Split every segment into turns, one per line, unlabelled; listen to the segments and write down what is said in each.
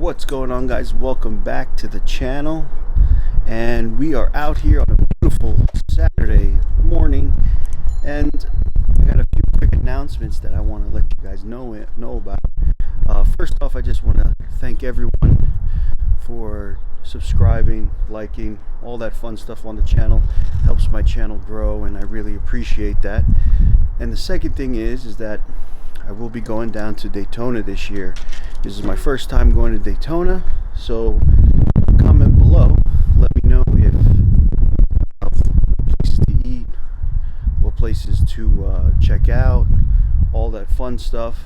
What's going on, guys? Welcome back to the channel, and we are out here on a beautiful Saturday morning, and I got a few quick announcements that I want to let you guys know about. First off, I just want to thank everyone for subscribing, liking, all that fun stuff on the channel. Helps my channel grow, and I really appreciate that. And the second thing is that I will be going down to Daytona this year. This is my first time going to Daytona, so comment below. Let me know if places to eat, what places to check out, all that fun stuff.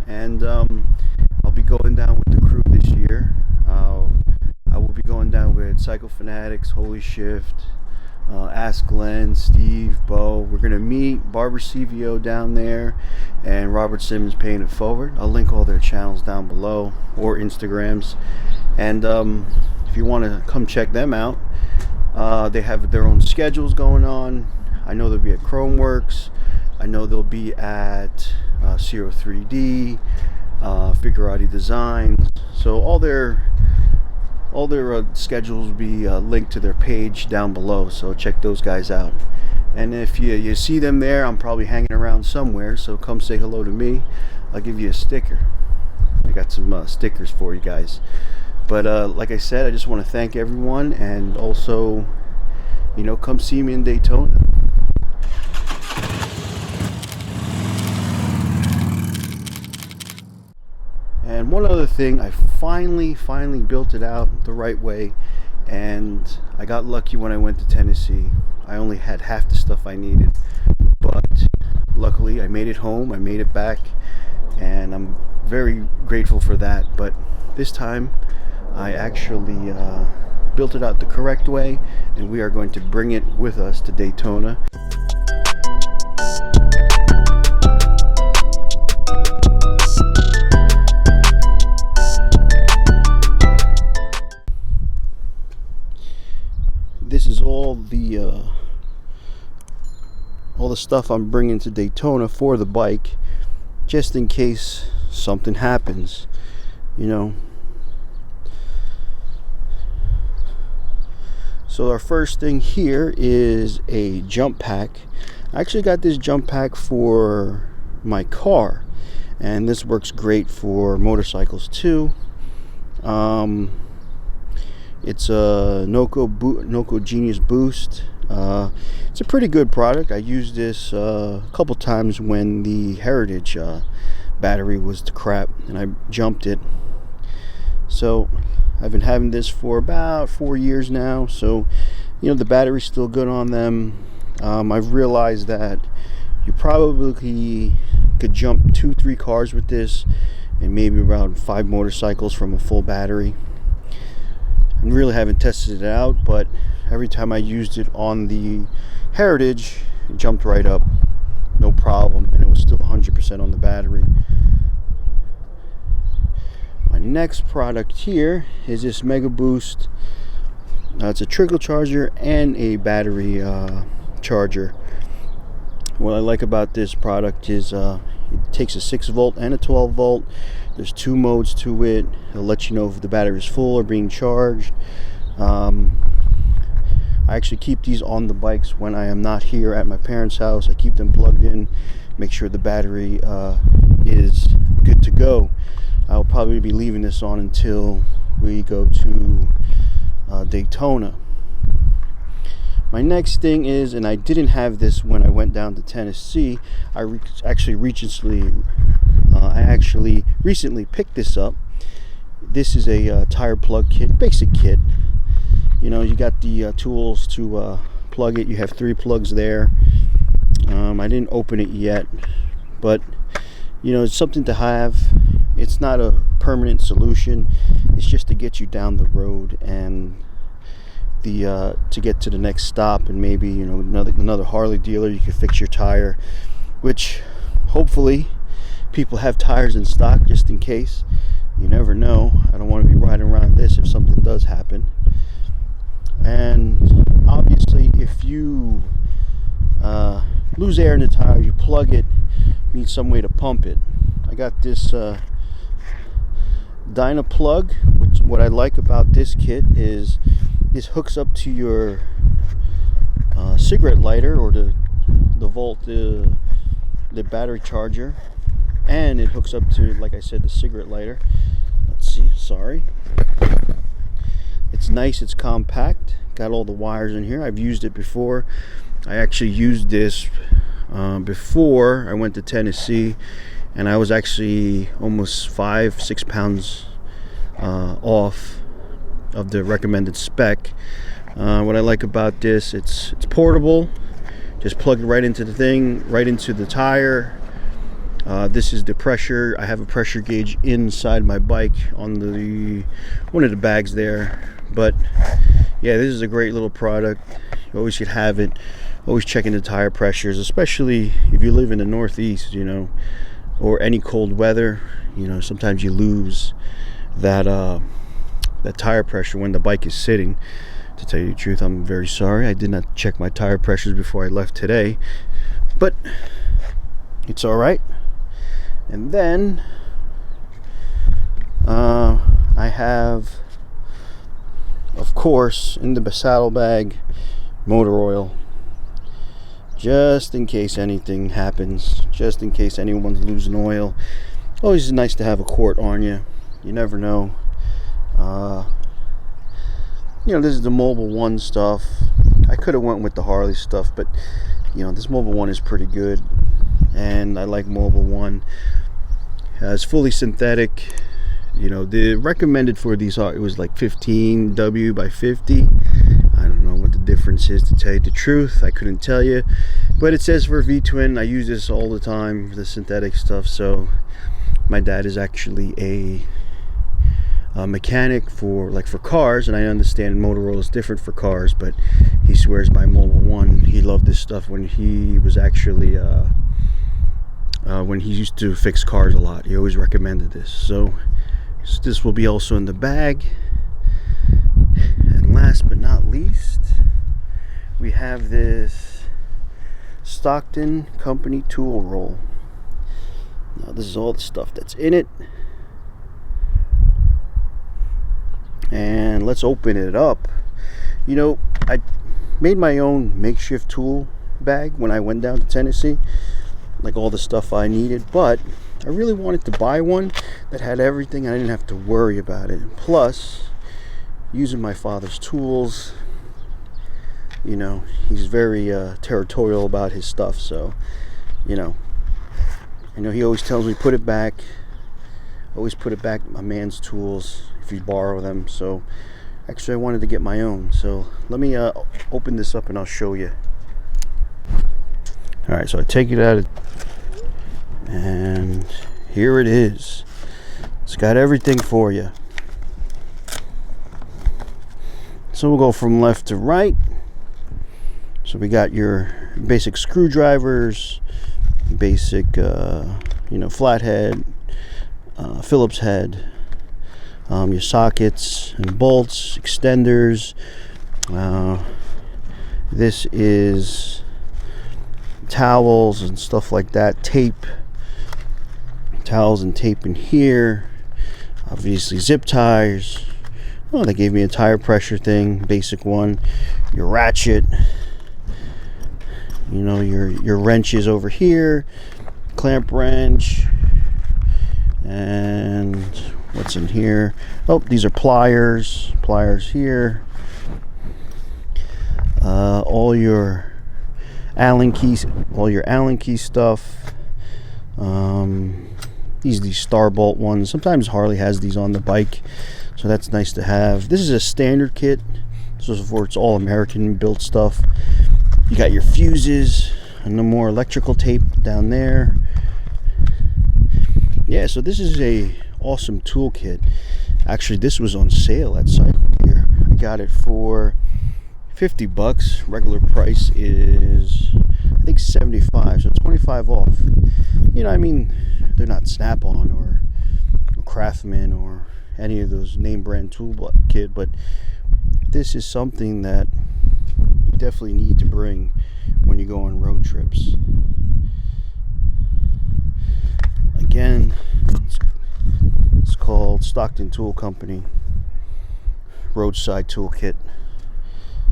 And I'll be going down with the crew this year. I will be going down with Psycho Fanatics, Holy Shift, Ask Glenn, Steve, Bo. We're gonna meet Barber CVO down there, and Robert Simmons paying it forward. I'll link all their channels down below, or Instagrams. And if you want to come check them out, they have their own schedules going on. I know they'll be at Chromeworks. I know they'll be at Zero 3D, Figurati Designs. So all their schedules will be linked to their page down below, so check those guys out. And if you see them there, I'm probably hanging around somewhere, so come say hello to me. I'll give you a sticker. I got some stickers for you guys. But like I said, I just want to thank everyone, and also, you know, come see me in Daytona. And one other thing, I finally built it out the right way, and I got lucky when I went to Tennessee. I only had half the stuff I needed, but luckily I made it home, I made it back, and I'm very grateful for that. But this time I actually built it out the correct way, and we are going to bring it with us to Daytona. This is all the stuff I'm bringing to Daytona for the bike, just in case something happens, you know. So our first thing here is a jump pack. I actually got this jump pack for my car, and this works great for motorcycles too. It's a NOCO Genius Boost. It's a pretty good product. I used this a couple times when the Heritage battery was the crap, and I jumped it. So I've been having this for about 4 years now. So, you know, the battery's still good on them. I've realized that you probably could jump 2-3 cars with this, and maybe around 5 motorcycles from a full battery. I really haven't tested it out, but every time I used it on the Heritage, it jumped right up, no problem, and it was still 100% on the battery. My next product here is this Megaboost. It's a trickle charger and a battery charger. What I like about this product is it takes a 6 volt and a 12 volt. There's 2 modes to it. It'll let you know if the battery is full or being charged. I actually keep these on the bikes when I am not here at my parents' house. I keep them plugged in, make sure the battery is good to go. I'll probably be leaving this on until we go to Daytona. My next thing is, and I didn't have this when I went down to Tennessee, I actually recently picked this up. This is a tire plug kit, basic kit. You know, you got the tools to plug it. You have 3 plugs there. I didn't open it yet, but you know, it's something to have. It's not a permanent solution. It's just to get you down the road, and to get to the next stop, and maybe, you know, another Harley dealer, you can fix your tire, which hopefully people have tires in stock just in case. You never know. I don't want to be riding around this if something does happen. And obviously, if you lose air in the tire, you plug it, you need some way to pump it. I got this DYNAPLUG. What I like about this kit is this hooks up to your cigarette lighter or the battery charger, and it hooks up to, like I said, the cigarette lighter. Let's see, sorry. It's nice, it's compact, got all the wires in here. I've used it before. I actually used this before I went to Tennessee, and I was actually almost 5-6 pounds off of the recommended spec. What I like about this, it's portable. Just plug it right into the thing, right into the tire. This is the pressure. I have a pressure gauge inside my bike on one of the bags there. But yeah, this is a great little product. You always should have it. Always checking the tire pressures, especially if you live in the Northeast, you know, or any cold weather. You know, sometimes you lose that tire pressure when the bike is sitting. To tell you the truth, I'm very sorry. I did not check my tire pressures before I left today, but it's all right. And then I have, of course, in the saddlebag, motor oil, just in case anything happens, just in case anyone's losing oil. Always nice to have a quart on you. You never know. You know, this is the Mobil 1 stuff. I could have went with the Harley stuff, but you know, this Mobil 1 is pretty good, and I like Mobil 1. It's fully synthetic. You know, the recommended for these are, it was like 15 W by 50. I don't know what the difference is, to tell you the truth. I couldn't tell you, but it says for V-twin. I use this all the time for the synthetic stuff. So my dad is actually a mechanic for cars, and I understand motor oil is different for cars, but he swears by Mobil 1. He loved this stuff when he was actually when he used to fix cars a lot. He always recommended this. So this will be also in the bag. And last but not least, we have this Stockton company tool roll. Now this is all the stuff that's in it. And let's open it up. You know, I made my own makeshift tool bag when I went down to Tennessee, like all the stuff I needed, but I really wanted to buy one that had everything. I didn't have to worry about it. Plus, using my father's tools, you know, he's very territorial about his stuff. So, you know, I know he always tells me, put it back. Always put it back, my man's tools, if you borrow them. So actually I wanted to get my own, so let me open this up and I'll show you. All right, so I take it out and here it is. It's got everything for you. So we'll go from left to right. So we got your basic screwdrivers, basic you know, flathead, Phillips head, your sockets and bolts, extenders. This is towels and stuff like that, tape, towels and tape in here. Obviously zip ties. Oh, they gave me a tire pressure thing, basic one. Your ratchet, you know, your wrenches over here, clamp wrench. And what's in here? Oh, these are pliers here. All your Allen keys, stuff. These star bolt ones. Sometimes Harley has these on the bike, so that's nice to have. This is a standard kit, so for it's all American built stuff. You got your fuses and no more electrical tape down there. Yeah, so this is a awesome toolkit. Actually, this was on sale at Cycle Gear. I got it for $50. Regular price is, I think, $75, so 25 off. You know, I mean, they're not Snap-on or Craftsman or any of those name brand tool kit, but this is something that you definitely need to bring when you go on road trips. Again, it's called Stockton Tool Company Roadside Toolkit.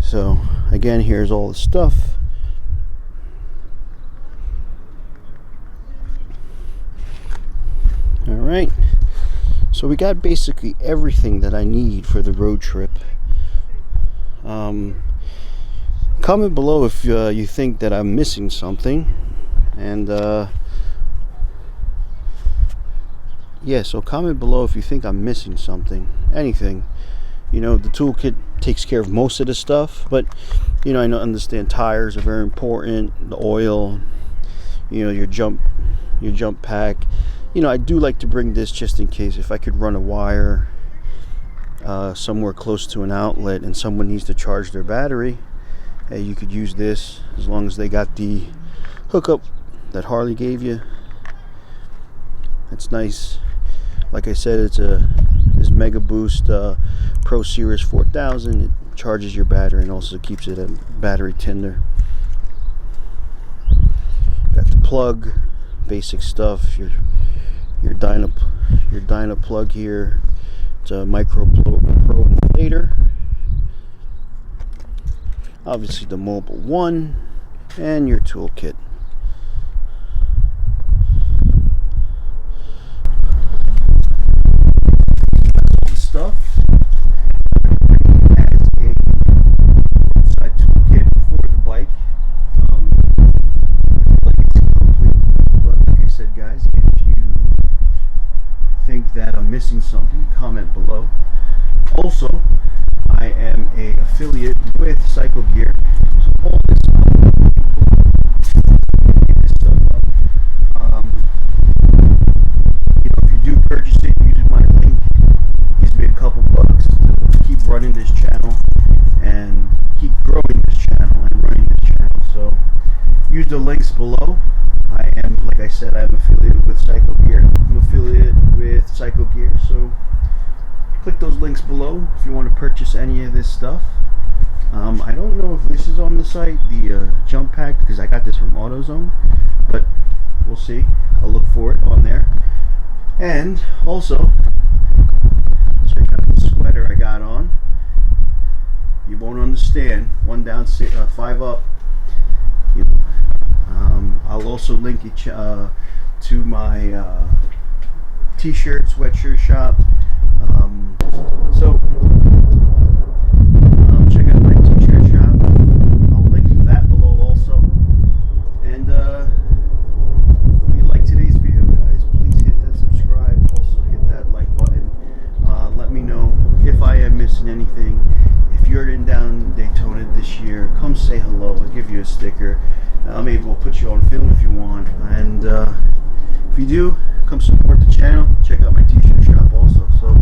So again, here's all the stuff. All right, so we got basically everything that I need for the road trip. Comment below if you think that I'm missing something, and yeah, so comment below if you think I'm missing something, anything. You know, the toolkit takes care of most of the stuff, but you know, I understand tires are very important, the oil, you know, your jump pack. You know, I do like to bring this just in case if I could run a wire somewhere close to an outlet and someone needs to charge their battery. Hey, you could use this as long as they got the hookup that Harley gave you. That's nice. Like I said, it's this Megaboost Pro Series 4000. It charges your battery and also keeps it at battery tender. Got the plug, basic stuff. Your DYNAPLUG here. It's a Micro Pro Inflator. Obviously the Mobil 1 and your toolkit. All the stuff as a toolkit for the bike. Like it's complete, but like I said, guys, if you think that I'm missing something, comment below. Also, I am a affiliate with Cycle Gear, so all this stuff, you know, if you do purchase it using my link, it gives me a couple bucks to keep running this channel and keep growing this channel and running this channel. So use the links below. I am, like I said, I'm affiliated with Cycle Gear. I'm affiliated with Cycle Gear, so click those links below if you want to purchase any of this stuff. I don't know if this is on the site, the jump pack, because I got this from AutoZone, but we'll see. I'll look for it on there. And also, check out the sweater I got on. You won't understand. 1 down, 5 up. You know, I'll also link it to my t-shirt, sweatshirt shop. So check out my t-shirt shop. I'll link that below also. And if you like today's video, guys, please hit that subscribe. Also hit that like button. Let me know if I am missing anything. If you're in down Daytona this year, come say hello. I'll give you a sticker. Maybe we'll put you on film if you want. And if you do, come support the channel. Check out my t-shirt shop also. So